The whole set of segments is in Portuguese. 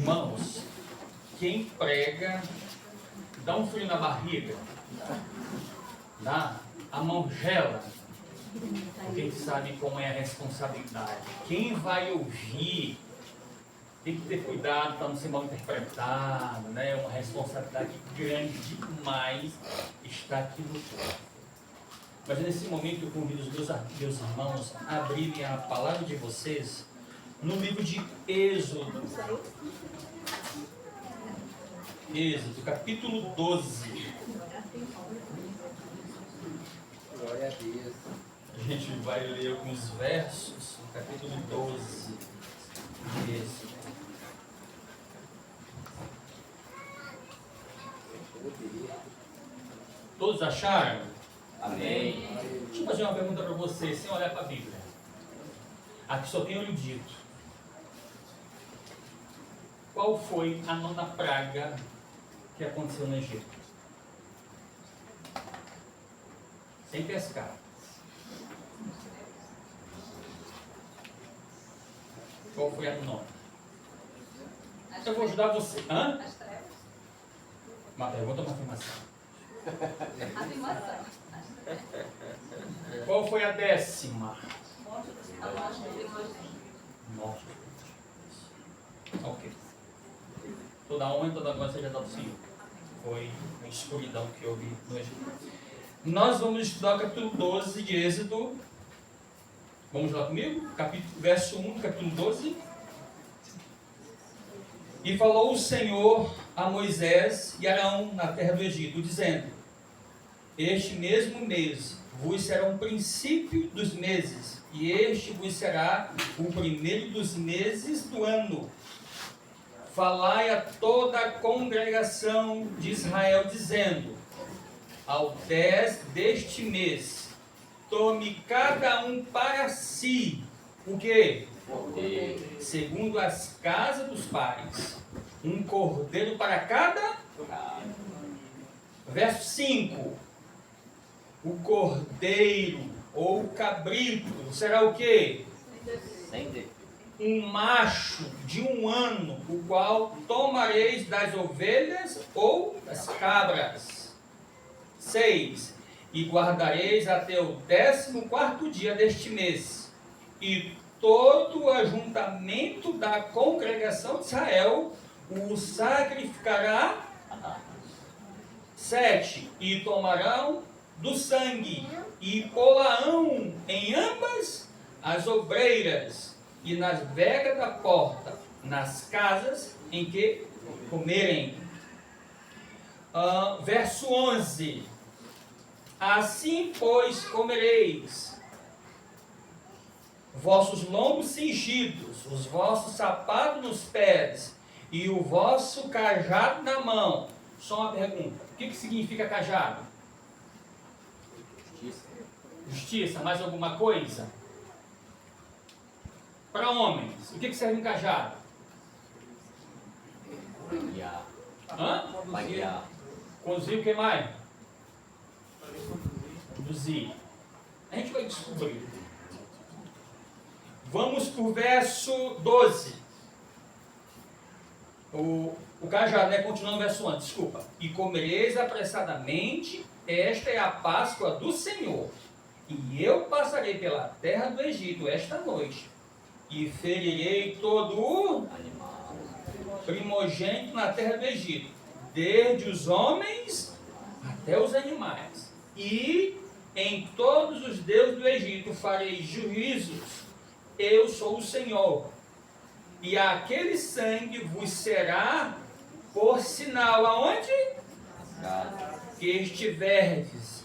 Irmãos, quem prega dá um frio na barriga, dá, a mão gela, porque a gente sabe como é a responsabilidade. Quem vai ouvir tem que ter cuidado para não ser mal interpretado, né? É uma responsabilidade grande demais estar aqui no corpo. Mas nesse momento eu convido os meus irmãos a abrirem a palavra de vocês no livro de Êxodo. Êxodo, capítulo 12. Glória a Deus. A gente vai ler alguns versos do capítulo 12 de Êxodo. Todos acharam? Amém. Deixa eu fazer uma pergunta para você, sem olhar para a Bíblia. Aqui só tem olho dito. Qual foi a nona praga que aconteceu no Egito? Sem pescar. Qual foi a nona? Eu vou ajudar você. Hã? As trevas. Uma pergunta, uma afirmação. Afirmação. Qual foi a 10ª? A morte do primogênito. Morte. Ok. Toda honra e toda glória seja dada ao Senhor. Foi a escuridão que houve no Egito. Nós vamos estudar o capítulo 12 de Êxodo. Vamos lá comigo? Verso 1 do capítulo 12. E falou o Senhor a Moisés e Arão na terra do Egito, dizendo: este mesmo mês vos será um princípio dos meses, e este vos será o primeiro dos meses do ano. Falai a toda a congregação de Israel, dizendo: ao 10 deste mês, tome cada um para si o quê? Segundo as casas dos pais, um cordeiro para cada. Verso 5: o cordeiro ou o cabrito será o quê? Sem defeito. Um macho de 1 ano, o qual tomareis das ovelhas ou das cabras. 6: e guardareis até o 14º dia deste mês, e todo o ajuntamento da congregação de Israel o sacrificará. 7: e tomarão do sangue e pô-la-ão em ambas as obreiras e nas vegas da porta, nas casas em que comerem. Verso 11: assim, pois, comereis vossos lombos cingidos, os vossos sapatos nos pés e o vosso cajado na mão. Só uma pergunta: o que significa cajado? Justiça. Mais alguma coisa? Para homens, o que serve um cajado? Guiar. Hã? Para guiar. Conduzir o que mais? Conduzir. A gente vai descobrir. Vamos para o verso 12. O cajado, né? Continuando o verso 11, desculpa. E comereis apressadamente, esta é a Páscoa do Senhor. E eu passarei pela terra do Egito esta noite, e ferirei todo o primogênito na terra do Egito, desde os homens até os animais. E em todos os deuses do Egito farei juízos. Eu sou o Senhor. E aquele sangue vos será por sinal aonde? Que estiverdes.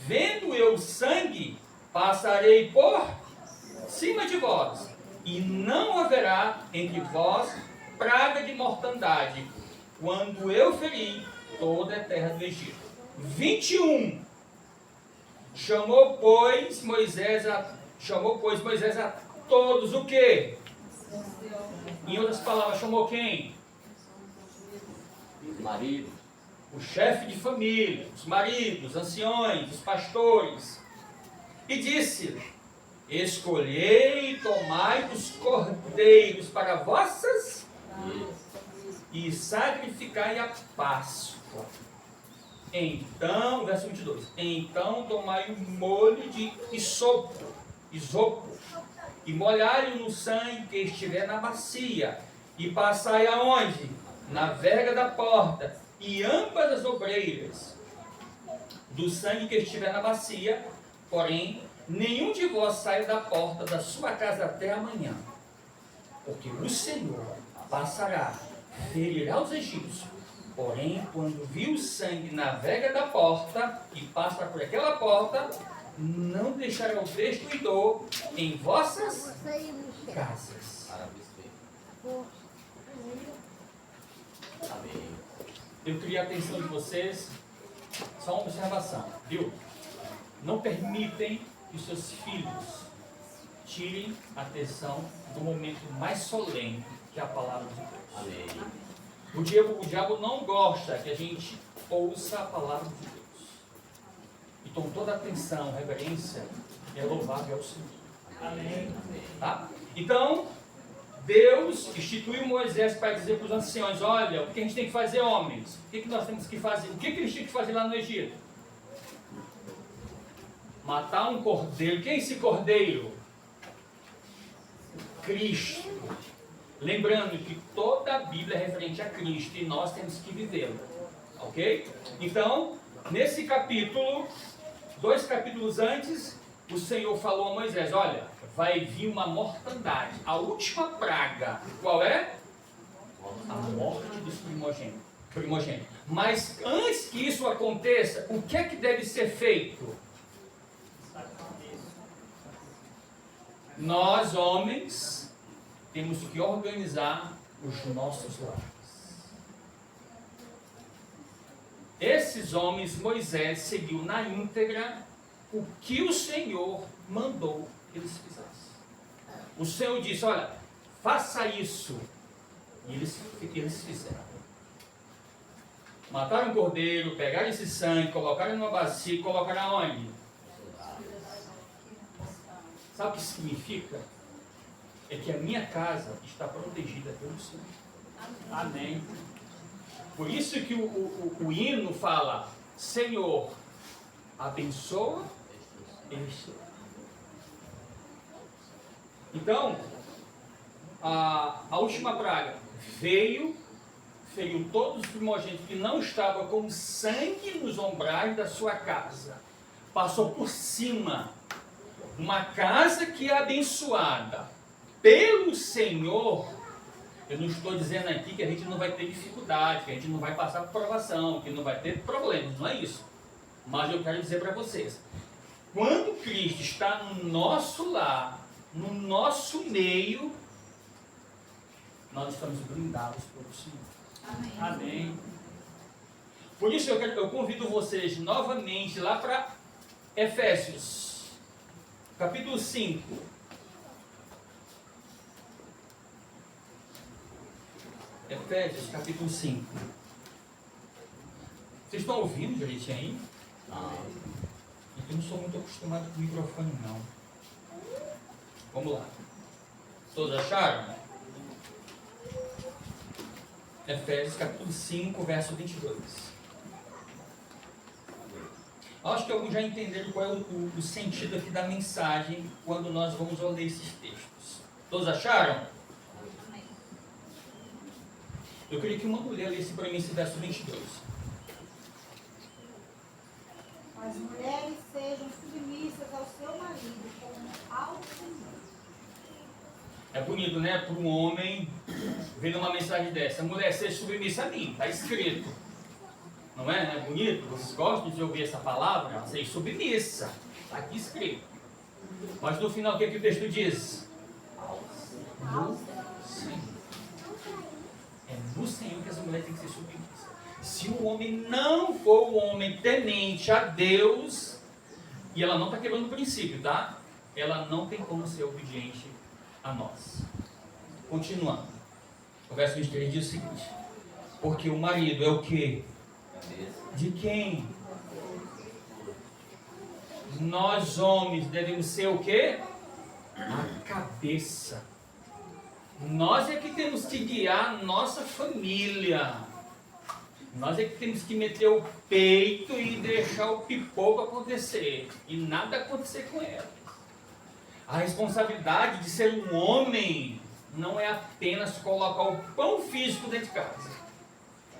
Vendo eu o sangue, passarei por cima de vós, e não haverá entre vós praga de mortandade, quando eu ferir toda a terra do Egito. 21. Chamou, pois, Moisés a todos o quê? Em outras palavras, chamou quem? Marido. O chefe de família, os maridos, os anciões, os pastores. E disse: escolhei e tomai dos cordeiros para vossas e sacrificai a Páscoa. Então, verso 22, então tomai um molho de isopo, e molhai-o no sangue que estiver na bacia, e passai aonde? Na verga da porta, e ambas as obreiras do sangue que estiver na bacia, porém, nenhum de vós saia da porta da sua casa até amanhã, porque o Senhor passará, ferirá os egípcios. Porém, quando viu o sangue na vega da porta e passa por aquela porta, não deixará o destruidor em vossas casas. Amém. Eu queria a atenção de vocês, só uma observação, viu? Não permitem que os seus filhos tirem a atenção do momento mais solene, que é a palavra de Deus. Amém. O diabo não gosta que a gente ouça a palavra de Deus. Então toda atenção, reverência é louvável ao Senhor. Amém. Tá? Então, Deus instituiu Moisés para dizer para os anciões, olha, o que a gente tem que fazer, homens? O que nós temos que fazer? O que eles tinham que fazer lá no Egito? Matar um cordeiro. Quem é esse cordeiro? Cristo. Lembrando que toda a Bíblia é referente a Cristo e nós temos que vivê-la. Ok? Então, nesse capítulo, 2 capítulos antes, o Senhor falou a Moisés, olha, vai vir uma mortandade. A última praga, qual é? A morte dos primogênitos. Mas antes que isso aconteça, o que é que deve ser feito? Nós, homens, temos que organizar os nossos lares. Esses homens, Moisés seguiu na íntegra o que o Senhor mandou que eles fizessem. O Senhor disse, olha, faça isso. E eles fizeram. Mataram um cordeiro, pegaram esse sangue, colocaram numa bacia e colocaram aonde? Sabe o que significa? É que a minha casa está protegida pelo Senhor. Amém. Por isso que o hino fala, Senhor, abençoa este. Então, a última praga veio, feriu todos os primogênitos que não estavam com sangue nos ombrais da sua casa. Passou por cima. Uma casa que é abençoada pelo Senhor. Eu não estou dizendo aqui que a gente não vai ter dificuldade, que a gente não vai passar por provação, que não vai ter problemas, não é isso. Mas eu quero dizer para vocês, quando Cristo está no nosso lar, no nosso meio, nós estamos blindados pelo Senhor. Amém. Amém. Por isso eu convido vocês novamente lá para Efésios, capítulo 5. Efésios, capítulo 5. Vocês estão ouvindo direitinho aí? Não. Eu não sou muito acostumado com o microfone, não. Vamos lá. Todos acharam? Efésios, capítulo 5, verso 22. Acho que alguns já entenderam qual é o sentido aqui da mensagem quando nós vamos ler esses textos. Todos acharam? Eu queria que uma mulher lesse para mim esse verso 22. As mulheres sejam submissas ao seu marido como ao Senhor. É bonito, né? Para um homem ver uma mensagem dessa. Mulher, seja submissa a mim. Está escrito. Não é? É bonito? Vocês gostam de ouvir essa palavra? Seja submissa. Está aqui escrito. Mas no final, o que é que o texto diz? No Senhor. É no Senhor que as mulheres têm que ser submissas. Se o homem não for um homem temente a Deus, e ela não está quebrando o princípio, tá? Ela não tem como ser obediente a nós. Continuando. O verso 23 diz o seguinte: porque o marido é o quê? De quem? Nós homens devemos ser o quê? A cabeça. Nós é que temos que guiar a nossa família. Nós é que temos que meter o peito e deixar o pipoco acontecer. E nada acontecer com ela. A responsabilidade de ser um homem não é apenas colocar o pão físico dentro de casa.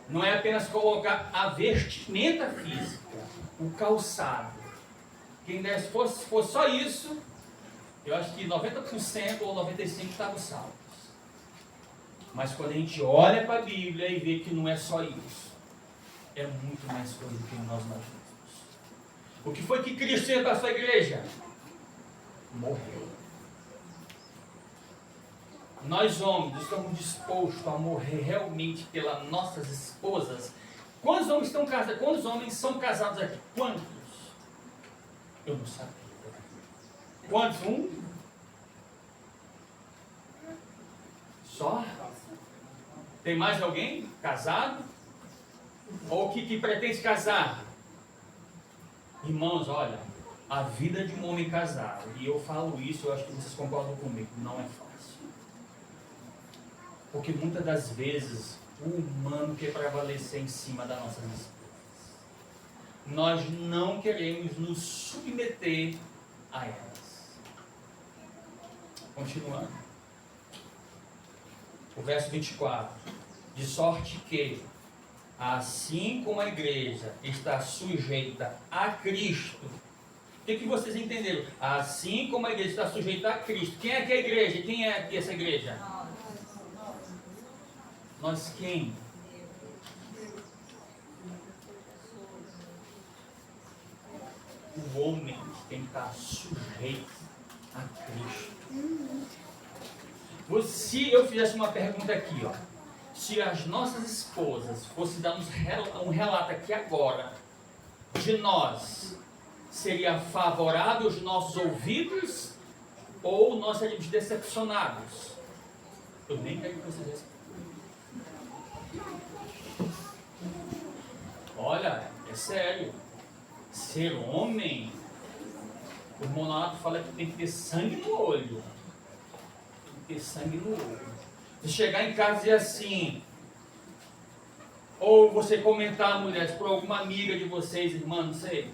Não é apenas colocar a vestimenta física, o calçado. Quem desse fosse só isso, eu acho que 90% ou 95% estavam salvos. Mas quando a gente olha para a Bíblia e vê que não é só isso, é muito mais coisa do que nós imaginamos. O que foi que Cristo fez para a sua igreja? Morreu. Nós homens estamos dispostos a morrer realmente pelas nossas esposas. Quantos homens estão casados? Quantos homens são casados aqui? Quantos? Eu não sabia. Quantos? Um? Só? Tem mais alguém casado? Ou que pretende casar? Irmãos, olha, a vida de um homem casado, e eu falo isso, eu acho que vocês concordam comigo, não é fácil. Porque muitas das vezes o humano quer prevalecer em cima das nossas esposas. Nós não queremos nos submeter a elas. Continuando. O verso 24. De sorte que, assim como a igreja está sujeita a Cristo. O que vocês entenderam? Assim como a igreja está sujeita a Cristo. Quem é que é a igreja? Quem é aqui essa igreja? Nós quem? O homem tem que estar sujeito a Cristo. Se eu fizesse uma pergunta aqui, ó, se as nossas esposas fossem dar um relato aqui agora de nós, seria favorável aos nossos ouvidos ou nós seríamos decepcionados? Eu nem quero que vocês respondam. Olha, é sério. Ser homem, o Monato fala que tem que ter sangue no olho. Tem que ter sangue no olho. Se chegar em casa e dizer assim, ou você comentar, mulheres, por alguma amiga de vocês, irmã, não sei,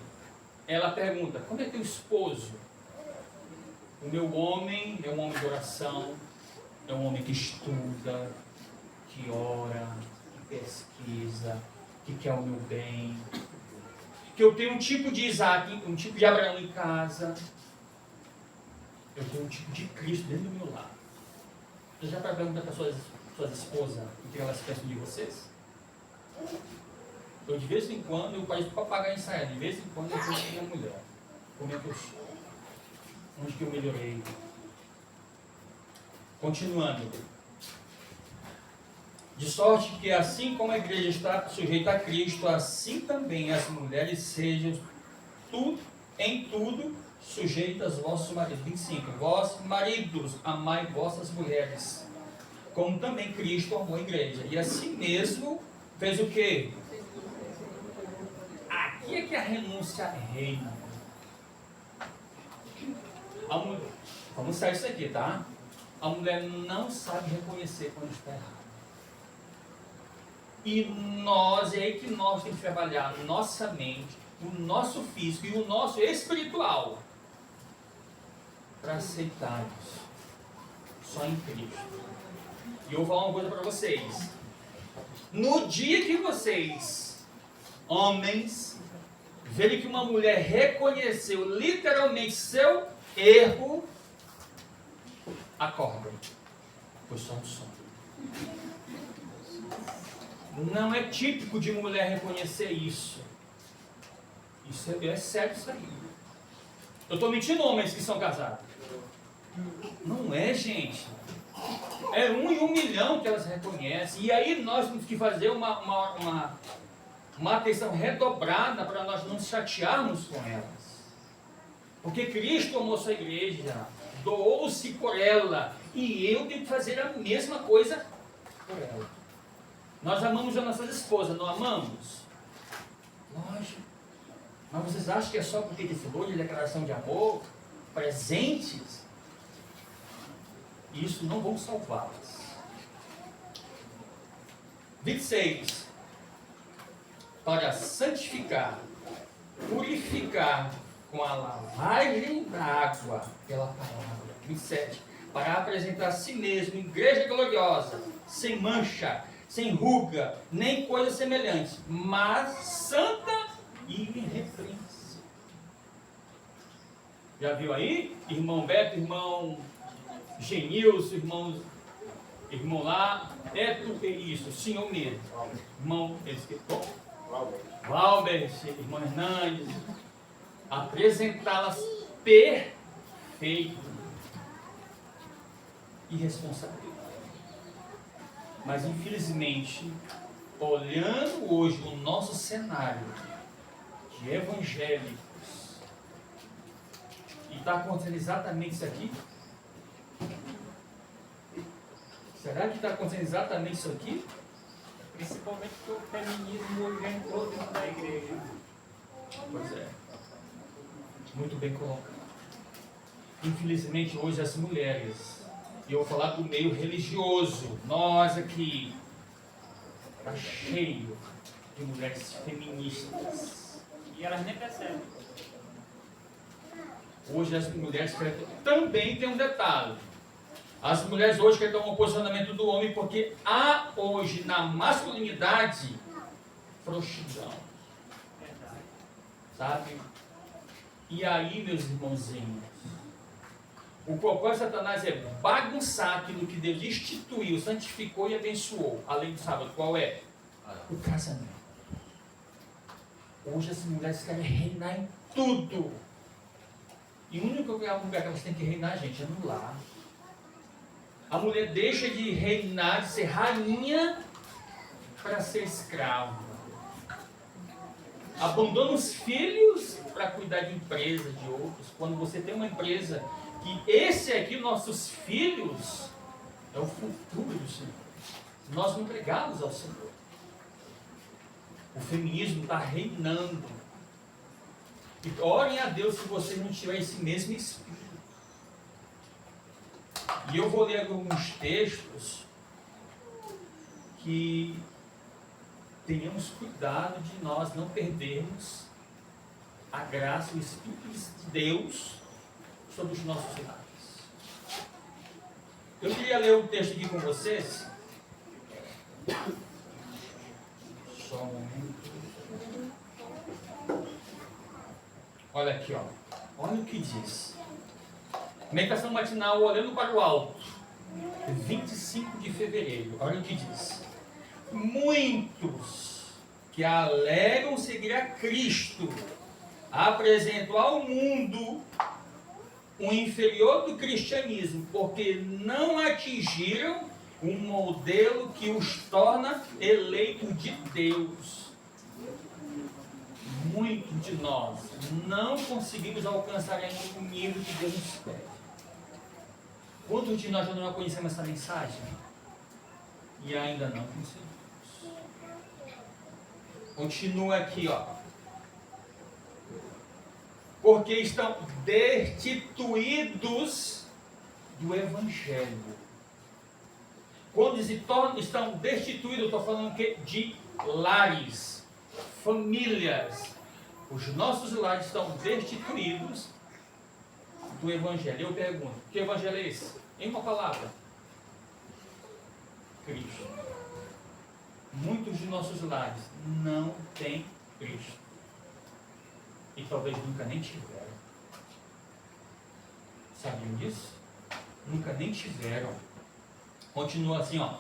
ela pergunta, como é teu esposo? O meu homem é um homem de oração, é um homem que estuda, que ora, que pesquisa, que quer o meu bem, que eu tenho um tipo de Isaac, um tipo de Abraão em casa, eu tenho um tipo de Cristo dentro do meu lar. Você já pergunta para suas esposas o que elas pensam de vocês? Eu de vez em quando, eu pareço papagaio ensaiado, de vez em quando eu penso em minha mulher, como é que eu sou, onde que eu melhorei. Continuando. De sorte que assim como a igreja está sujeita a Cristo, assim também as mulheres sejam em tudo sujeitas aos vossos maridos. 25. Vós, maridos, amai vossas mulheres, como também Cristo amou a igreja. E assim mesmo fez o quê? Aqui é que a renúncia reina. Vamos sair isso aqui, tá? A mulher não sabe reconhecer quando está errado. E é aí que nós temos que trabalhar nossa mente, o nosso físico e o nosso espiritual para aceitarmos só em Cristo. E eu vou falar uma coisa para vocês. No dia que vocês, homens, verem que uma mulher reconheceu literalmente seu erro, acordem. Foi só um sonho. Não é típico de mulher reconhecer isso. Isso é sério isso aí. Eu estou mentindo homens que são casados. Não é, gente. É 1 em 1 milhão que elas reconhecem. E aí nós temos que fazer uma atenção redobrada para nós não chatearmos com elas. Porque Cristo amou sua igreja, doou-se por ela. E eu tenho que fazer a mesma coisa por ela. Nós amamos as nossas esposas, não amamos? Lógico. Mas vocês acham que é só porque ele falou de declaração de amor? Presentes? E isso não vão salvá-las. 26. Para santificar, purificar com a lavagem da água pela palavra. 27. Para apresentar a si mesmo igreja gloriosa, sem mancha, sem ruga, nem coisa semelhante, mas santa e irrepreensível. Já viu aí? Irmão Beto, irmão Genilson, irmão lá, isso, senhor mesmo. Irmão, Valber, irmão Hernandes, apresentá-las perfeitas e responsáveis. Mas infelizmente, olhando hoje o nosso cenário de evangélicos, e está acontecendo exatamente isso aqui? Será que está acontecendo exatamente isso aqui? Principalmente porque o feminismo hoje entrou dentro da igreja. Pois é. Muito bem colocado. Infelizmente hoje as mulheres, e eu vou falar do meio religioso, nós aqui, está cheio de mulheres feministas. E elas nem percebem. Hoje as mulheres também tem um detalhe. As mulheres hoje querem tomar um posicionamento do homem porque há hoje na masculinidade frouxidão. Verdade. Sabe? E aí, meus irmãozinhos, o propósito de Satanás é bagunçar aquilo que Deus instituiu, santificou e abençoou. Além do sábado, qual é? O casamento. Hoje as mulheres querem reinar em tudo. E o único lugar que elas têm que reinar, gente, é no lar. A mulher deixa de reinar, de ser rainha, para ser escrava. Abandona os filhos para cuidar de empresa, de outros. Quando você tem uma empresa, que esse aqui, nossos filhos, é o futuro do Senhor. Nós não entregamos ao Senhor. O feminismo está reinando. E orem a Deus se você não tiver esse mesmo espírito. E eu vou ler alguns textos que tenhamos cuidado de nós não perdermos a graça, o Espírito de Deus sobre os nossos lares. Eu queria ler um texto aqui com vocês. Só um momento. Olha aqui, ó. Olha o que diz. Meditação matinal olhando para o alto. 25 de fevereiro. Olha o que diz. Muitos que alegam seguir a Cristo apresentam ao mundo o inferior do cristianismo, porque não atingiram um modelo que os torna eleitos de Deus. Muitos de nós não conseguimos alcançar ainda o nível que Deus nos pede. Quantos de nós já não conhecemos essa mensagem? E ainda não conseguimos. Continua aqui, ó. Porque estão destituídos do Evangelho. Quando estão destituídos, eu estou falando que de lares, famílias. Os nossos lares estão destituídos do Evangelho. Eu pergunto, que Evangelho é esse? Em uma palavra. Cristo. Muitos de nossos lares não têm Cristo. E talvez nunca nem tiveram. Sabiam disso? Nunca nem tiveram. Continua assim, ó.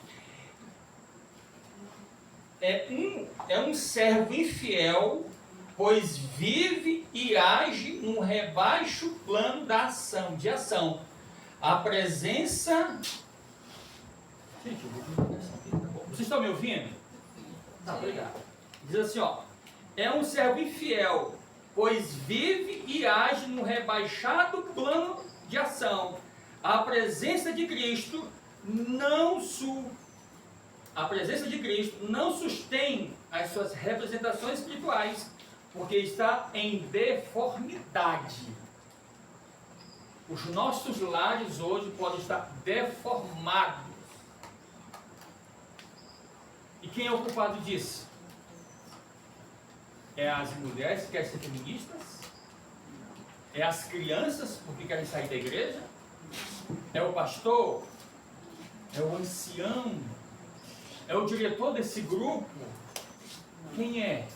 É um servo infiel, pois vive e age num rebaixo plano de ação. A presença... Gente, eu vou conversar aqui, tá bom? Vocês estão me ouvindo? Tá, obrigado. Diz assim, ó. É um servo infiel, pois vive e age num rebaixado plano de ação. A presença de Cristo não sustém as suas representações espirituais, porque está em deformidade. Os nossos lares hoje podem estar deformados. E quem é o culpado disso? É as mulheres que querem ser feministas? É as crianças porque querem sair da igreja? É o pastor? É o ancião? É o diretor desse grupo? Quem é?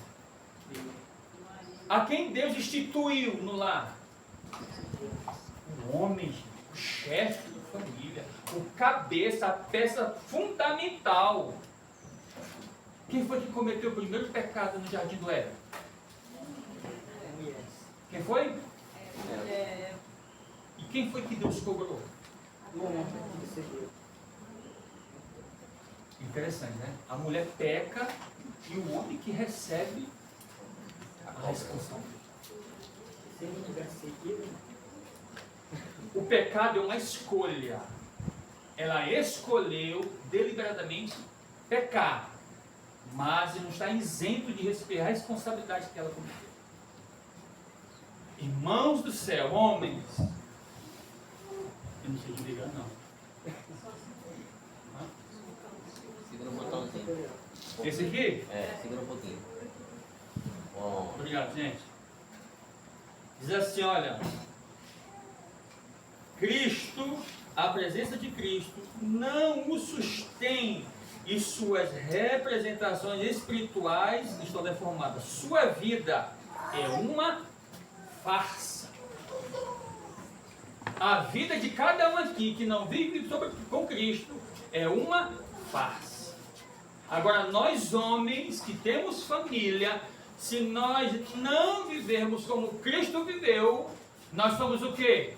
A quem Deus instituiu no lar? O homem, o chefe da família, o cabeça, a peça fundamental. Quem foi que cometeu o primeiro pecado no jardim do Éden? Quem foi? E quem foi que Deus cobrou? Interessante, né? A mulher peca e o homem que recebe a responsabilidade. Se não tivesse seguido, O pecado é uma escolha. Ela escolheu deliberadamente pecar, mas não está isento de receber a responsabilidade que ela cometeu. Irmãos do céu, homens, eu não sei desligar não. Segura um botãozinho. Esse aqui? Segura um pouquinho. Bom. Obrigado, gente. Diz assim, olha, Cristo, a presença de Cristo, não o sustém e suas representações espirituais estão deformadas. Sua vida é uma farsa. A vida de cada um aqui que não vive com Cristo é uma farsa. Agora, nós homens que temos família, se nós não vivermos como Cristo viveu, nós somos o quê?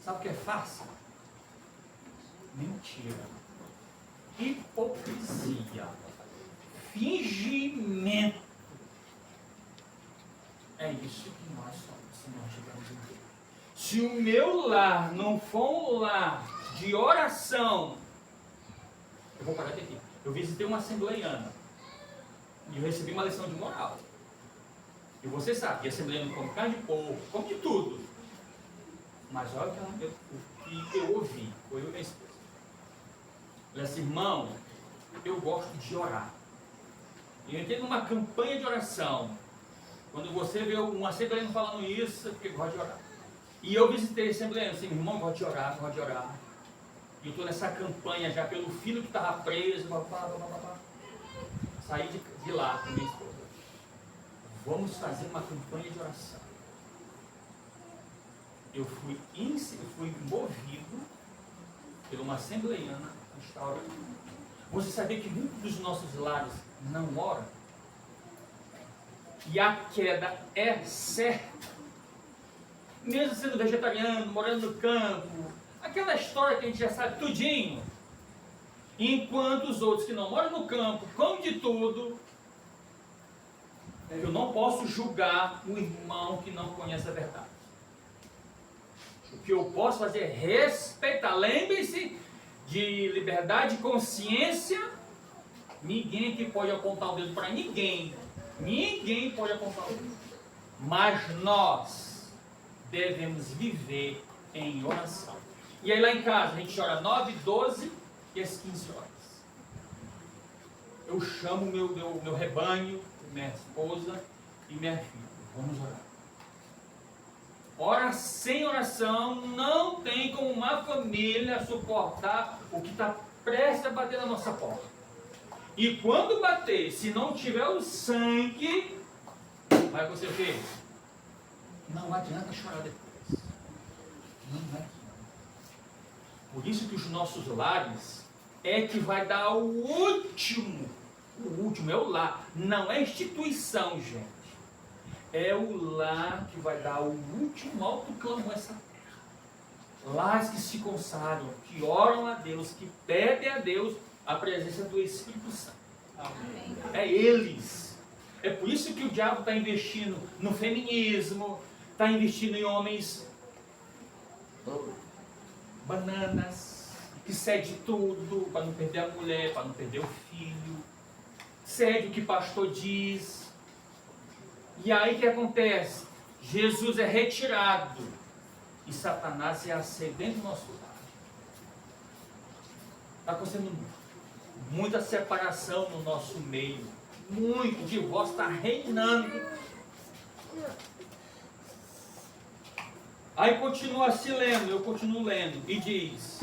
Sabe o que é farsa? Mentira. Hipocrisia. Fingimento. É isso que nós somos, se nós tivermos em Deus. Se o meu lar não for um lar de oração, eu vou parar aqui. Eu visitei uma assembleiana e eu recebi uma lição de moral. E você sabe que a assembleiana come carne de porco, come de tudo. Mas olha o que eu ouvi, foi eu e minha esposa. Ela disse, irmão, eu gosto de orar. E eu entrei numa campanha de oração. Quando você vê um assembleiano falando isso, é porque gosta de orar. E eu visitei a assembleiano, assim, irmão, eu gosto de orar, gosto de orar. E eu estou nessa campanha já pelo filho que estava preso, saí de lá com minha esposa. Vamos fazer uma campanha de oração. Eu fui movido por uma assembleiana a estar orando. Você sabia que muitos dos nossos lares não oram? E a queda é certa. Mesmo sendo vegetariano, morando no campo, aquela história que a gente já sabe tudinho. Enquanto os outros que não moram no campo comem de tudo, eu não posso julgar um irmão que não conhece a verdade. O que eu posso fazer é respeitar. Lembre-se de liberdade de consciência. Ninguém aqui pode apontar o dedo para ninguém. Ninguém pode apontar o dedo. Mas nós devemos viver em oração. E aí lá em casa a gente ora 9, 12 e às 15 horas. Eu chamo meu rebanho, minha esposa e minha filha. Vamos orar. Ora sem oração não tem como uma família suportar o que está prestes a bater na nossa porta. E quando bater, se não tiver o sangue, vai acontecer o quê? Não adianta chorar depois. Não adianta. Por isso que os nossos lares é que vai dar o último. O último é o lar. Não é instituição, gente. É o lar que vai dar o último alto clamor a essa terra. Lares que se consagram, que oram a Deus, que pedem a Deus a presença do Espírito Santo. Amém. É eles. É por isso que o diabo está investindo no feminismo, está investindo em homens bananas, que cede tudo para não perder a mulher, para não perder o filho, cede o que o pastor diz. E aí o que acontece? Jesus é retirado e Satanás é aceito dentro do nosso lar. Está acontecendo muita separação no nosso meio. Muito, o divórcio está reinando. Aí continua se lendo, eu continuo lendo, e diz: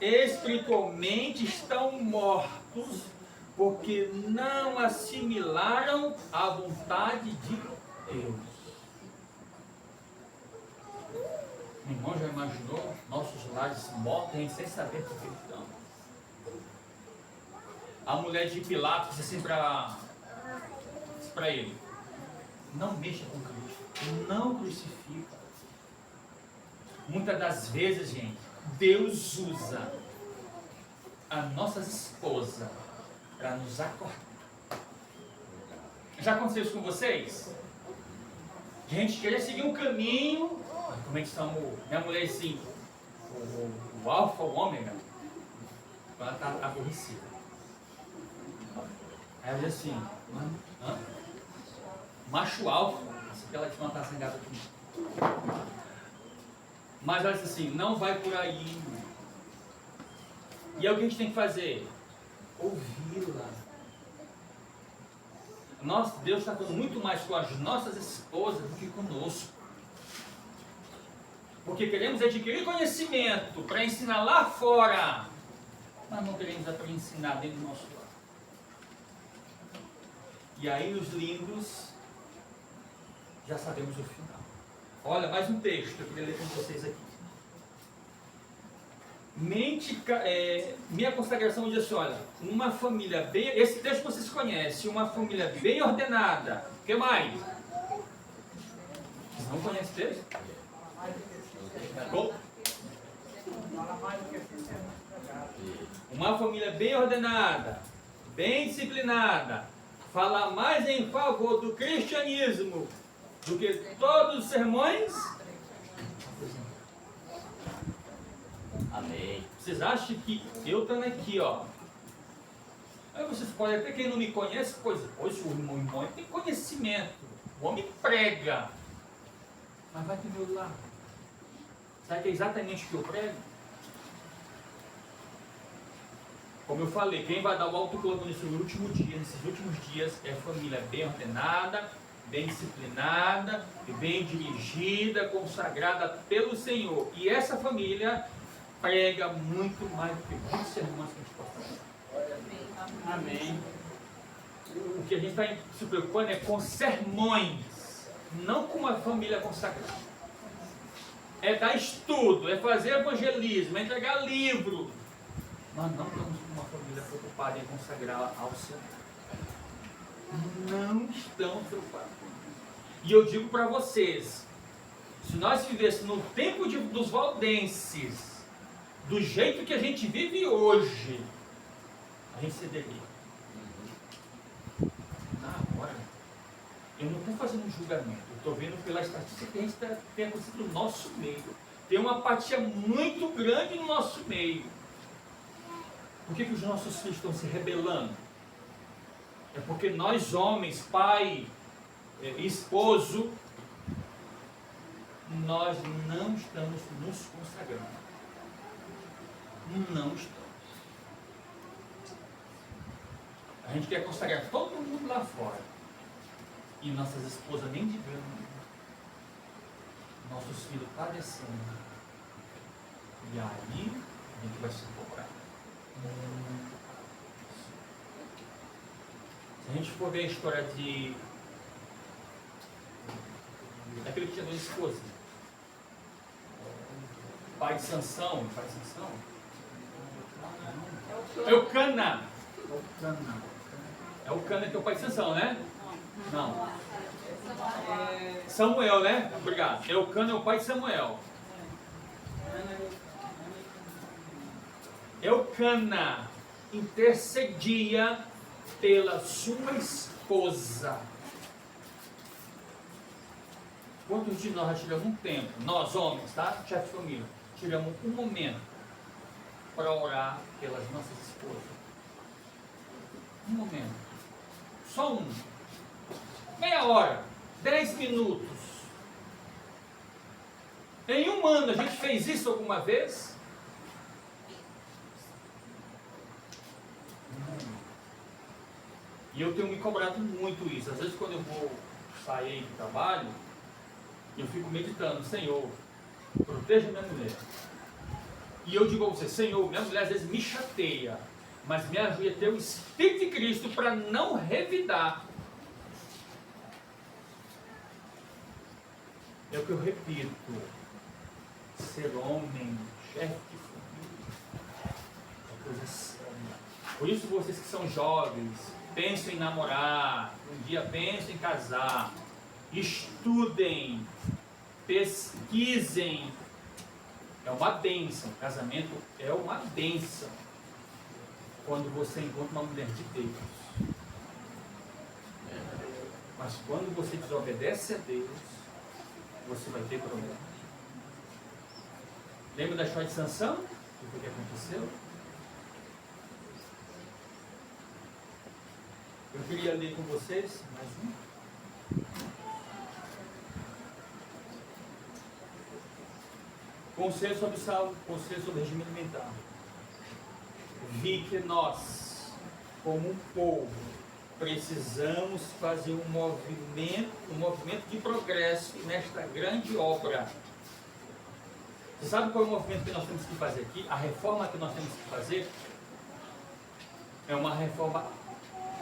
espiritualmente estão mortos, porque não assimilaram a vontade de Deus. Meu irmão, já imaginou nossos lares mortos sem saber por que estão? A mulher de Pilatos disse assim para ele: não mexa com Cristo, não crucifica. Muitas das vezes, gente, Deus usa a nossa esposa para nos acordar. Já aconteceu isso com vocês? Gente, queria seguir um caminho, como é que estamos, minha mulher assim, o alfa, o ômega, ela está aborrecida. Aí ela diz assim: macho alfa, assim que ela te matar sangada aqui. Mas ela disse assim: não vai por aí. E é o que a gente tem que fazer? Ouvi-la. Deus está falando muito mais com as nossas esposas do que conosco. Porque queremos adquirir conhecimento para ensinar lá fora, mas não queremos para ensinar dentro do nosso lar. E aí os lindos, já sabemos o final. Olha, mais um texto que eu queria ler com vocês aqui. Minha consagração diz assim: olha, uma família bem... Esse texto vocês conhecem. Uma família bem ordenada. O que mais? Vocês não conhecem esse texto? Uma família bem ordenada, bem disciplinada, fala mais em favor do cristianismo do que todos os sermões. Amém. Vocês acham que eu estando aqui, ó? Aí vocês podem até, quem não me conhece, pois o irmão tem conhecimento. O homem prega. Mas vai do meu lado. Sabe que é exatamente o que eu prego? Como eu falei, quem vai dar o autoclamo nesses últimos dias, é a família bem ordenada, bem disciplinada, bem dirigida, consagrada pelo Senhor. E essa família prega muito mais do que muitos sermões que a gente possa falar. Amém. O que a gente está se preocupando é com sermões, não com uma família consagrada. É dar estudo, é fazer evangelismo, é entregar livro. Nós não estamos com uma família preocupada em consagrar ao Senhor. Não estamos preocupados. E eu digo para vocês, se nós vivêssemos no tempo dos valdenses, do jeito que a gente vive hoje, a gente cederia. Na hora. Eu não estou fazendo um julgamento, eu estou vendo pela estatística que a gente tem acontecido no nosso meio. Tem uma apatia muito grande no nosso meio. Por que os nossos filhos estão se rebelando? É porque nós homens, pai, esposo, nós não estamos nos consagrando. Não estamos. A gente quer consagrar todo mundo lá fora. E nossas esposas nem de ver. Nossos filhos padecendo. E aí a gente vai se cobrar. Se a gente for ver a história de daquele que tinha duas esposas, pai de Sansão, Eucana. É o Cana que é o pai de Sansão, né? Não. Samuel, né? Obrigado. Eucana é o pai de Samuel. Eucana intercedia pela sua esposa. Quantos de nós já tiramos um tempo, nós homens, tá? Chefe de família, tiramos um momento para orar pelas nossas esposas? Um momento. Só um. Meia hora, 10 minutos. Em um ano a gente fez isso alguma vez? E eu tenho me cobrado muito isso. Às vezes quando eu vou sair do trabalho, eu fico meditando, Senhor, proteja minha mulher. E eu digo a você, Senhor, minha mulher às vezes me chateia, mas me ajude a ter o Espírito de Cristo para não revidar. É o que eu repito. Ser homem, chefe de família, é coisa séria. Por isso vocês que são jovens, pensem em namorar, um dia pensem em casar, estudem, pesquisem. É uma bênção, casamento é uma bênção. Quando você encontra uma mulher de Deus. Mas quando você desobedece a Deus, você vai ter problema. Lembra da história de Sansão? O que foi que aconteceu? Eu queria ler com vocês mais um. Conselho sobre saúde, conselho sobre regime alimentar. Vi que nós, como um povo, precisamos fazer um movimento de progresso nesta grande obra. Você sabe qual é o movimento que nós temos que fazer aqui? A reforma que nós temos que fazer é uma reforma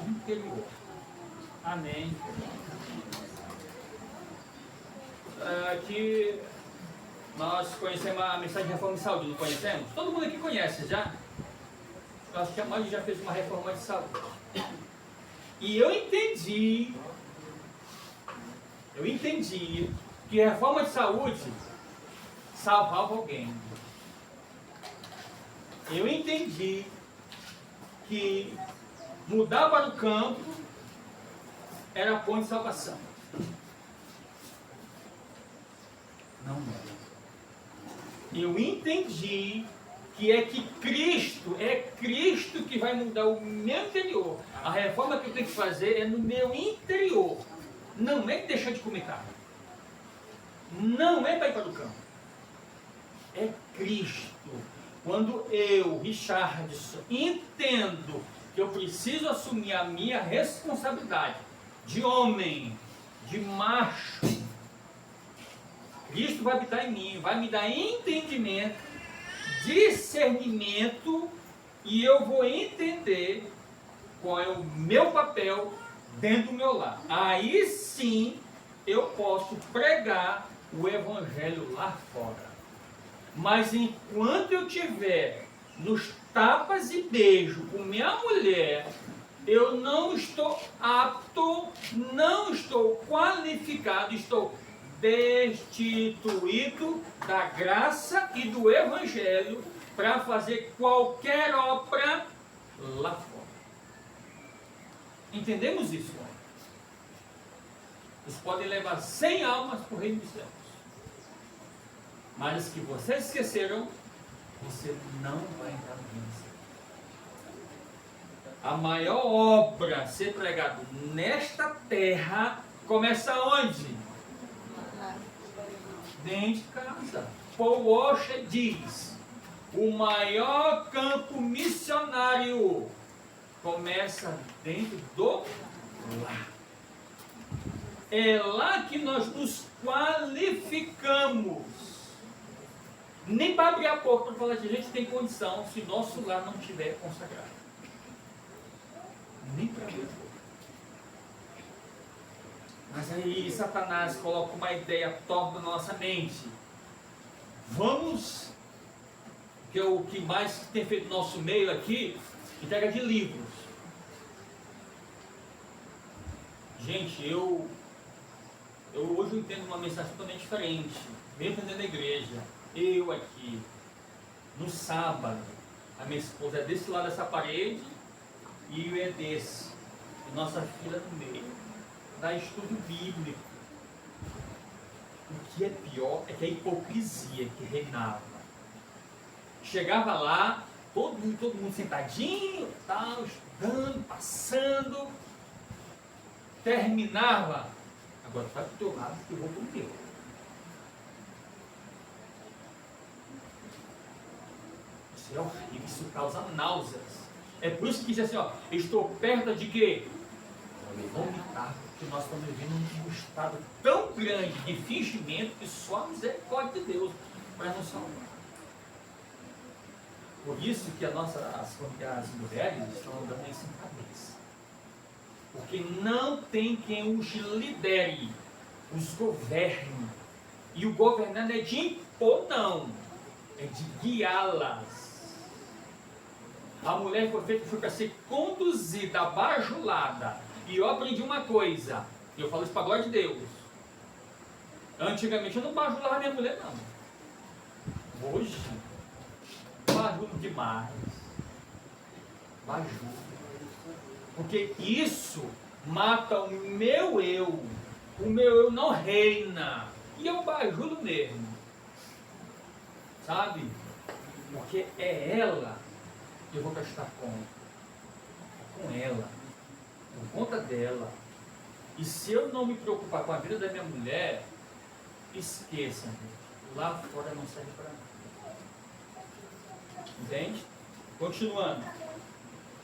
interior. Amém. Aqui nós conhecemos a mensagem de reforma de saúde, não conhecemos? Todo mundo aqui conhece já? Eu acho que a maioria já fez uma reforma de saúde. E eu entendi que a reforma de saúde salvava alguém. Eu entendi que mudar para o campo era a ponte de salvação. Não é. Eu entendi que é Cristo que vai mudar o meu interior. A reforma que eu tenho que fazer é no meu interior. Não é deixar de comer carne. Não é para ir para o campo. É Cristo. Quando eu, Richardson, entendo que eu preciso assumir a minha responsabilidade de homem, de macho, Cristo vai habitar em mim, vai me dar entendimento, discernimento, e eu vou entender qual é o meu papel dentro do meu lar. Aí sim eu posso pregar o evangelho lá fora. Mas enquanto eu tiver nos tapas e beijo com minha mulher, eu não estou apto, não estou qualificado, estou destituído da graça e do evangelho para fazer qualquer obra lá fora. Entendemos isso? Vocês podem levar 100 almas para o reino dos céus. Mas as que vocês esqueceram, você não vai entrar no reino dos céus. A maior obra a ser pregada nesta terra começa onde? Dentro de casa. Paul Washer diz: o maior campo missionário começa dentro do lar. É lá que nós nos qualificamos. Nem para abrir a porta para falar de gente tem condição se nosso lar não estiver consagrado. Nem para abrir a porta. Mas aí Satanás coloca uma ideia torta na nossa mente. Vamos, que é o que mais tem feito no nosso meio aqui, entrega de livros. Gente, eu hoje entendo uma mensagem totalmente diferente. Mesmo entendendo a igreja. Eu aqui, no sábado, a minha esposa é desse lado dessa parede e eu é desse. E nossa filha no meio. Da estudo bíblico. O que é pior é que a hipocrisia que reinava. Chegava lá, todo mundo sentadinho, tal, estudando, passando. Terminava. Agora vai para o teu lado que eu vou para o meu. Isso é horrível, isso causa náuseas. É por isso que diz assim, ó, estou perto de quê? Vomitar, porque nós estamos vivendo um estado tão grande de fingimento que só a misericórdia de Deus para nos salvar. Por isso que as mulheres estão andando isso em cabeça. Porque não tem quem os lidere, os governe. E o governar não é de impor, não. É de guiá-las. A mulher foi feita para ser conduzida, bajulada. E eu aprendi uma coisa, e eu falo isso para a glória de Deus. Antigamente eu não bajulava minha mulher, não. Hoje, bajulo demais. Bajulo. Porque isso mata o meu eu. O meu eu não reina. E eu bajulo mesmo. Sabe? Porque é ela que eu vou prestar conta. É com ela. Por conta dela. E se eu não me preocupar com a vida da minha mulher, esqueça, gente. Lá fora não serve para nada. Entende? Continuando.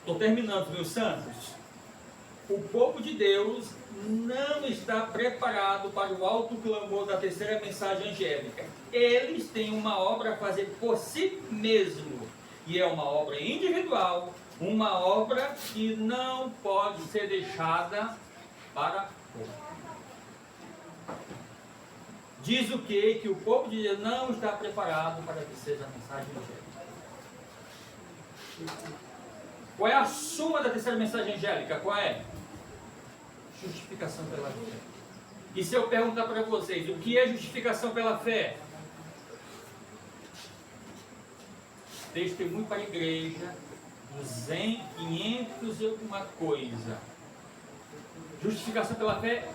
Estou terminando, meus santos. O povo de Deus não está preparado para o alto clamor da terceira mensagem angélica. Eles têm uma obra a fazer por si mesmo. E é uma obra individual, uma obra que não pode ser deixada para outro. Diz o quê? Que o povo de Deus não está preparado para a terceira mensagem angélica. Qual é a suma da terceira mensagem angélica? Qual é? Justificação pela fé. E se eu perguntar para vocês, o que é justificação pela fé? Testemunho para a igreja, 500 e alguma coisa. Justificação pela fé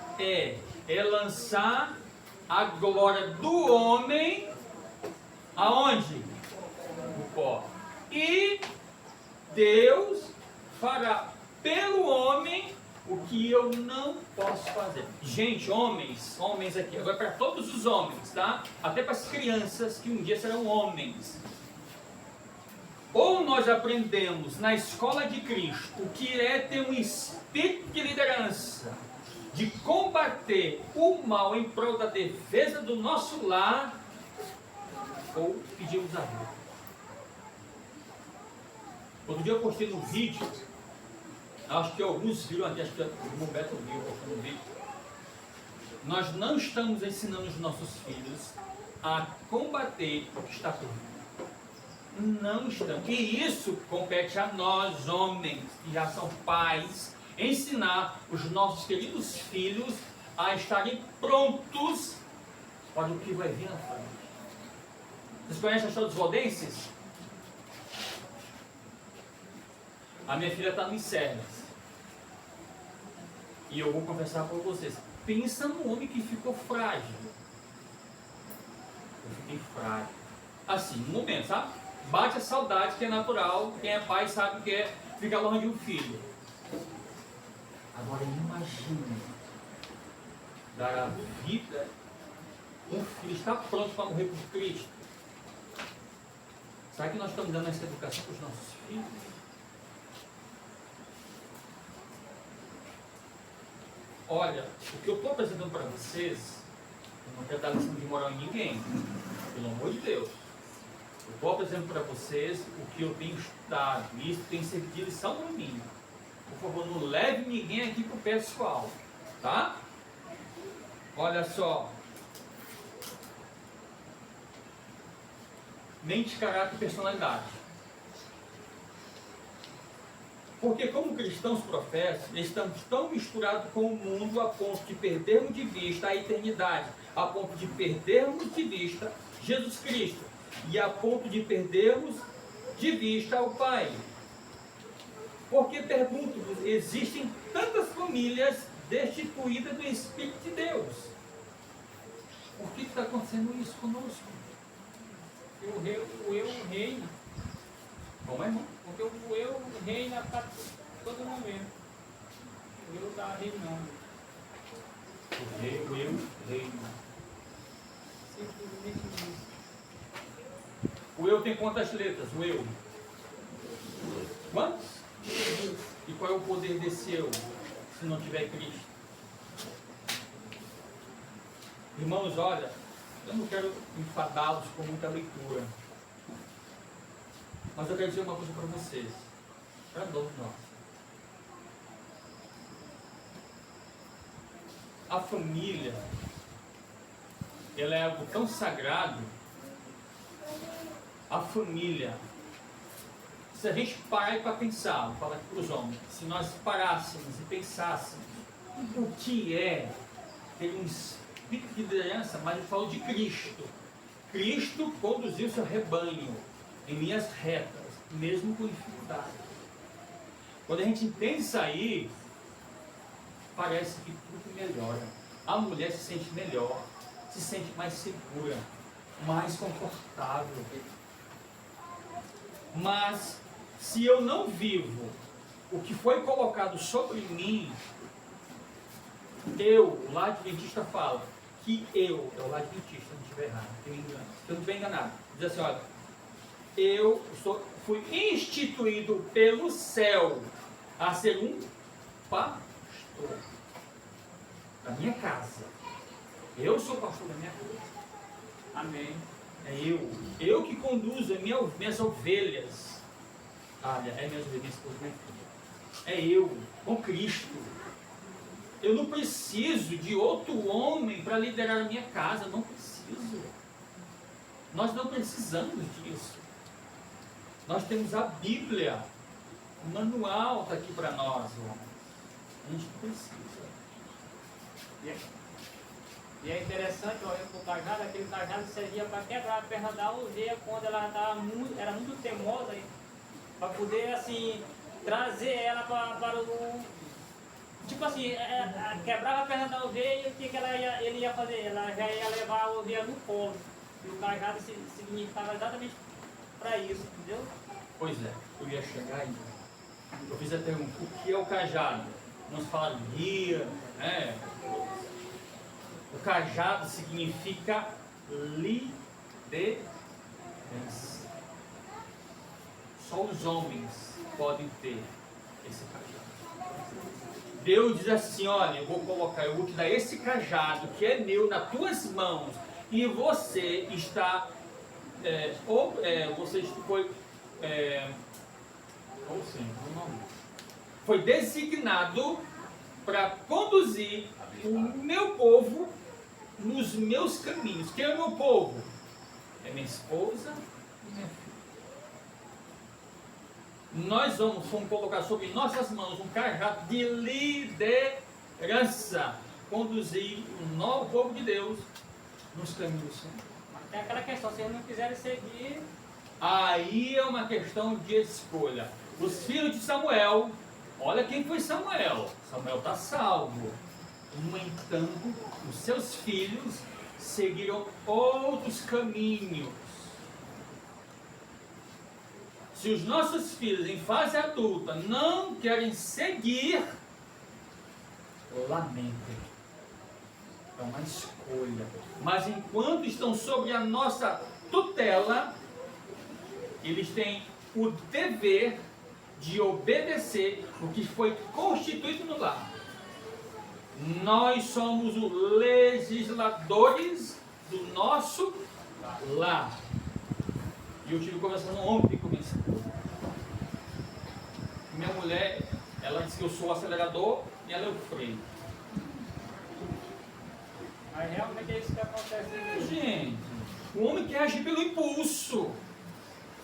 é lançar a glória do homem aonde? No pó. E Deus fará pelo homem o que eu não posso fazer. Gente, homens aqui, agora para todos os homens, tá? Até para as crianças que um dia serão homens. Ou nós aprendemos na escola de Cristo o que é ter um espírito de liderança, de combater o mal em prol da defesa do nosso lar, ou pedimos ajuda. Outro dia eu postei no vídeo, acho que alguns viram aqui, acho que o Roberto viu postando no vídeo. Nós não estamos ensinando os nossos filhos a combater o que está por vir. Não estamos. E isso compete a nós, homens, que já são pais, ensinar os nossos queridos filhos a estarem prontos para o que vai vir na frente. Vocês conhecem a história dos valdenses? A minha filha está no Incernas. E eu vou confessar para vocês. Pensa no homem que ficou frágil. Eu fiquei frágil. Assim, no momento, sabe? Bate a saudade, que é natural. Quem é pai sabe que é ficar longe de um filho. Agora imagine dar a vida. Um filho está pronto para morrer por Cristo. Sabe que nós estamos dando essa educação para os nossos filhos? Olha, o que eu estou apresentando para vocês, eu não quero dar lição de moral em ninguém, pelo amor de Deus. Eu estou apresentando para vocês o que eu tenho estudado, e isso tem servido de lição para mim. Por favor, não leve ninguém aqui para o pessoal, tá? Olha só. Mente, caráter e personalidade. Porque como cristãos profetas, estamos tão misturados com o mundo a ponto de perdermos de vista a eternidade, a ponto de perdermos de vista Jesus Cristo e a ponto de perdermos de vista o Pai. Porque pergunto-vos, existem tantas famílias destituídas do Espírito de Deus. Por que está acontecendo isso conosco? O eu reina. Como é, irmão? Porque o eu reina para todo momento. O eu está reinando. O eu reina. Simplesmente isso. O eu tem quantas letras? O eu. Quantas? E qual é o poder desse eu, se não tiver Cristo? Irmãos, olha, eu não quero enfadá-los com muita leitura. Mas eu quero dizer uma coisa para vocês. Para todos nós. A família, ela é algo tão sagrado. A família, se a gente parar para pensar, vou falar aqui para os homens, se nós parássemos e pensássemos o que é ter um espírito de liderança, mas eu falo de Cristo. Cristo conduziu seu rebanho em linhas retas, mesmo com dificuldade. Quando a gente entende isso aí, parece que tudo melhora. A mulher se sente melhor, se sente mais segura, mais confortável. Mas, se eu não vivo o que foi colocado sobre mim, o lar adventista fala que é o lar adventista, se não estiver errado, se eu não estiver enganado, diz assim, olha, fui instituído pelo céu a ser um pastor da minha casa. Eu sou pastor da minha casa. Amém. É eu que conduzo minhas ovelhas. Olha, é minhas ovelhas, minha esposa, minha filha. É eu, com Cristo. Eu não preciso de outro homem para liderar a minha casa, não preciso. Nós não precisamos disso. Nós temos a Bíblia, o manual está aqui para nós. A gente precisa. E é interessante, olhando para o cajado, aquele cajado servia para quebrar a perna da ovelha quando ela era muito teimosa, para poder assim trazer ela para o. Tipo assim, quebrava a perna da ovelha e o que ele ia fazer? Ela já ia levar a ovelha no colo. E o cajado significava exatamente para isso, entendeu? Pois é, eu ia chegar aí. Eu fiz a pergunta, o que é o cajado? Nós falamos guia, né? O cajado significa liderança. Só os homens podem ter esse cajado. Deus diz assim, olha, eu vou te dar esse cajado que é meu nas tuas mãos e você está, foi designado para conduzir o meu povo nos meus caminhos. Quem é o meu povo? É minha esposa e minha filha. Nós vamos colocar sobre nossas mãos um cajado de liderança, conduzir o novo povo de Deus nos caminhos do Senhor. Mas tem aquela questão, se eles não quiserem seguir. Aí é uma questão de escolha. Os filhos de Samuel, olha quem foi Samuel. Samuel está salvo. No entanto, os seus filhos seguiram outros caminhos. Se os nossos filhos em fase adulta não querem seguir, lamentem. É uma escolha. Mas enquanto estão sob a nossa tutela, eles têm o dever de obedecer o que foi constituído no lar. Nós somos os legisladores do nosso lar. E eu tive conversando ontem com minha esposa. Minha mulher, ela disse que eu sou o acelerador e ela é o freio. Mas realmente é isso que acontece. Gente, o homem quer agir pelo impulso.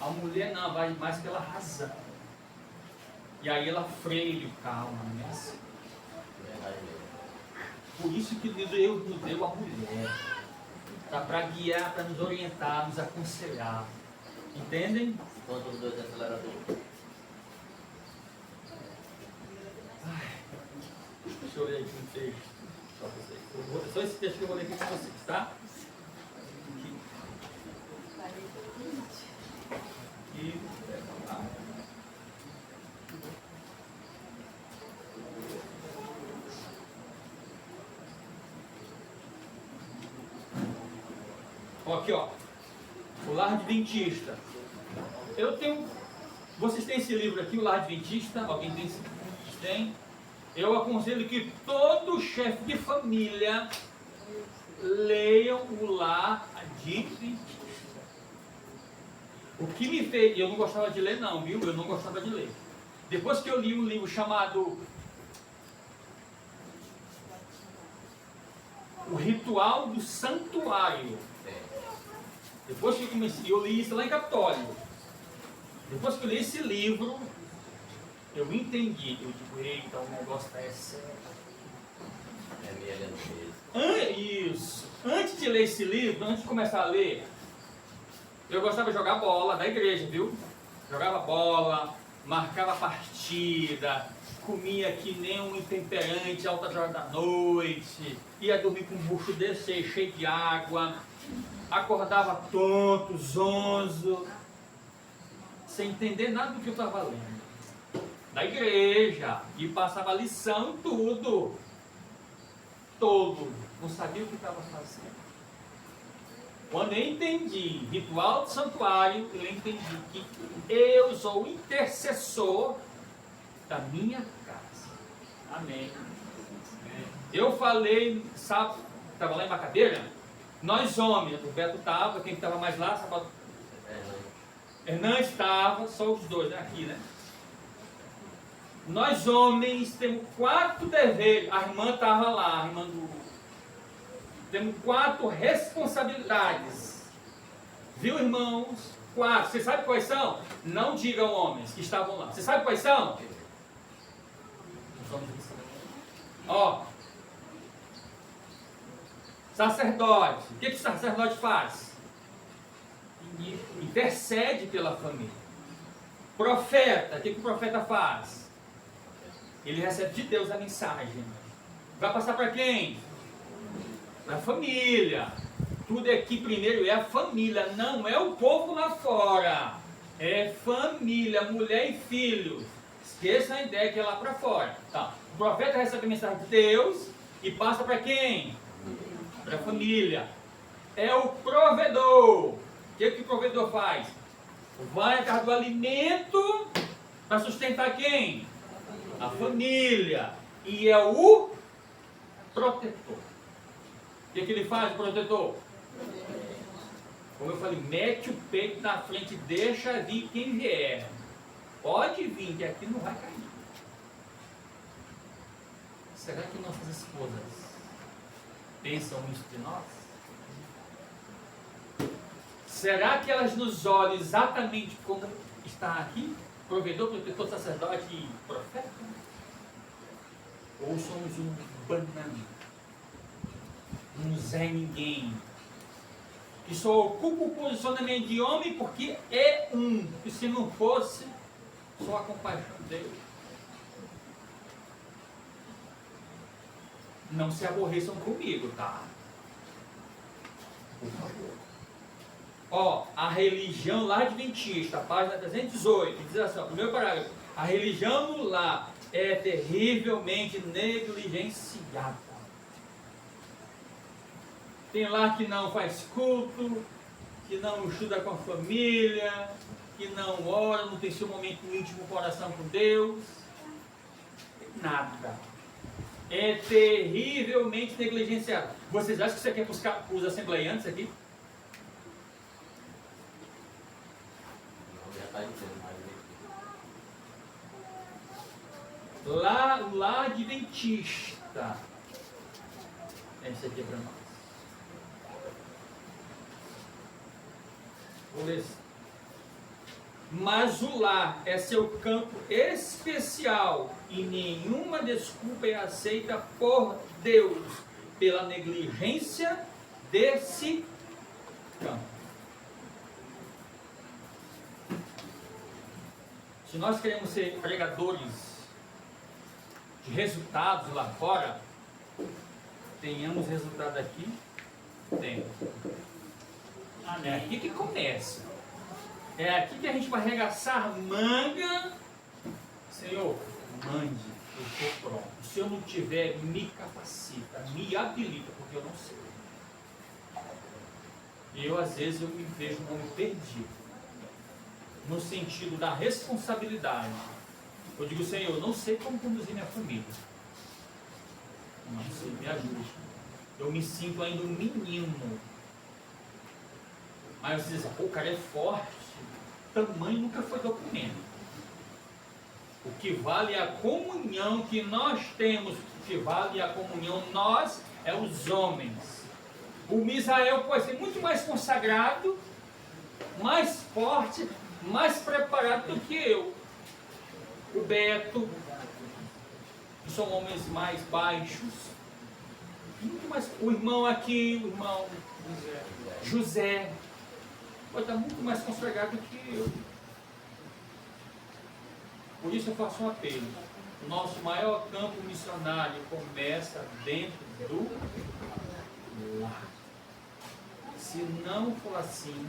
A mulher não, vai mais pela razão. E aí ela freia o carro, não é assim? Por isso que Deus nos deu a mulher. Para guiar, para nos orientar, nos aconselhar. Entendem? Quanto os dois aceleradores? Deixa eu ler aqui um texto. Só esse texto que eu vou ler aqui com vocês, tá? Aqui, ó. O lar adventista. Eu tenho... Vocês têm esse livro aqui, o Lar Adventista? Alguém tem esse? Tem? Eu aconselho que todo chefe de família leiam o Lar Adventista. O que me fez... Eu não gostava de ler não, viu? Eu não gostava de ler. Depois que eu li um livro chamado O Ritual do Santuário. Depois que eu comecei, eu li isso lá em Capitólio. Depois que eu li esse livro, eu entendi. Eu digo, eita, o negócio está sério. Isso. Antes de ler esse livro, antes de começar a ler, eu gostava de jogar bola da igreja, viu? Jogava bola, marcava partida, comia que nem um intemperante altas horas da noite, ia dormir com um bucho desse cheio de água, acordava tonto, zonzo, sem entender nada do que eu estava lendo. Da igreja, e passava lição em tudo. Todo. Não sabia o que estava fazendo. Quando eu entendi ritual do santuário, eu entendi que eu sou o intercessor da minha casa. Amém. Eu falei, sabe, estava lá em Macabeira, nós homens, o Beto estava, quem estava mais lá, sabe, Hernandes estava, só os dois, né, aqui, né? Nós homens temos 4 deveres, a irmã estava lá, a irmã do... Temos 4 responsabilidades. Viu, irmãos? 4. Vocês sabem quais são? Não digam homens que estavam lá. Vocês sabem quais são? Ó. Sacerdote. O que o sacerdote faz? Intercede pela família. Profeta. O que o profeta faz? Ele recebe de Deus a mensagem. Vai passar para quem? Para a família. Tudo aqui primeiro é a família, não é o povo lá fora. É família, mulher e filhos. Esqueça a ideia que é lá para fora. Tá. O profeta recebe a mensagem de Deus e passa para quem? Para a família. É o provedor. O que o provedor faz? Vai atrás do alimento para sustentar quem? A família. E é o protetor. O que ele faz, o protetor? Como eu falei, mete o peito na frente, deixa vir quem vier. Pode vir, que aqui não vai cair. Será que nossas esposas pensam isso de nós? Será que elas nos olham exatamente como está aqui? Provedor, protetor, sacerdote e profeta? Ou somos um banana? Um Zé Ninguém? Que só ocupa o posicionamento de homem porque é um. E se não fosse, só a compaixão dele. Não se aborreçam comigo, tá? Por favor. Ó, a religião lá adventista, página 318, diz assim, ó, primeiro parágrafo. A religião no lar é terrivelmente negligenciada. Tem lá que não faz culto, que não estuda com a família, que não ora, não tem seu momento íntimo com oração com Deus. Nada. É terrivelmente negligenciado. Vocês acham que isso aqui é para os assembleiantes aqui? Não, já está dizendo mais. Lá adventista. Esse aqui é para nós. Vou ler. Mas o lar é seu campo especial e nenhuma desculpa é aceita por Deus pela negligência desse campo. Se nós queremos ser pregadores de resultados lá fora, tenhamos resultado aqui dentro. É aqui que começa. É aqui que a gente vai arregaçar manga. Senhor, mande, eu estou pronto. Se eu não tiver, me capacita, me habilita, porque eu não sei. E eu, às vezes, eu me vejo um homem perdido. no sentido da responsabilidade. Eu digo, Senhor, eu não sei como conduzir minha família. Não sei, me ajude. Eu me sinto ainda um menino. Mas você diz, pô, o cara é forte. Tamanho nunca foi documento. O que vale é a comunhão que nós temos. O que vale é a comunhão nós é os homens. O Misael pode ser muito mais consagrado, mais forte, mais preparado do que eu. O Beto, que são homens mais baixos. Muito mais. O irmão aqui, o irmão José, pode estar muito mais consagrado do que eu. Por isso eu faço um apelo. O nosso maior campo missionário começa dentro do lar. Se não for assim,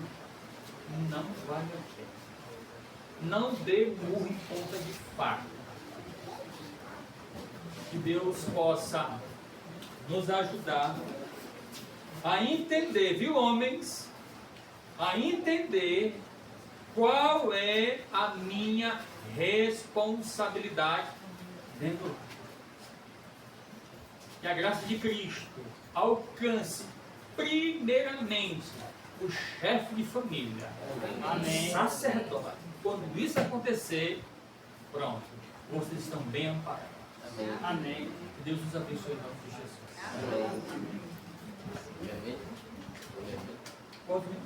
não vale a pena. Não dê murro em ponta de faca. Que Deus possa nos ajudar a entender, viu, homens? A entender qual é a minha responsabilidade dentro do lar. Que a graça de Cristo alcance primeiramente o chefe de família, o sacerdote. Quando isso acontecer, pronto, vocês estão bem amparados. Amém. Que Deus nos abençoe em nome de Jesus. Amém. Pode vir.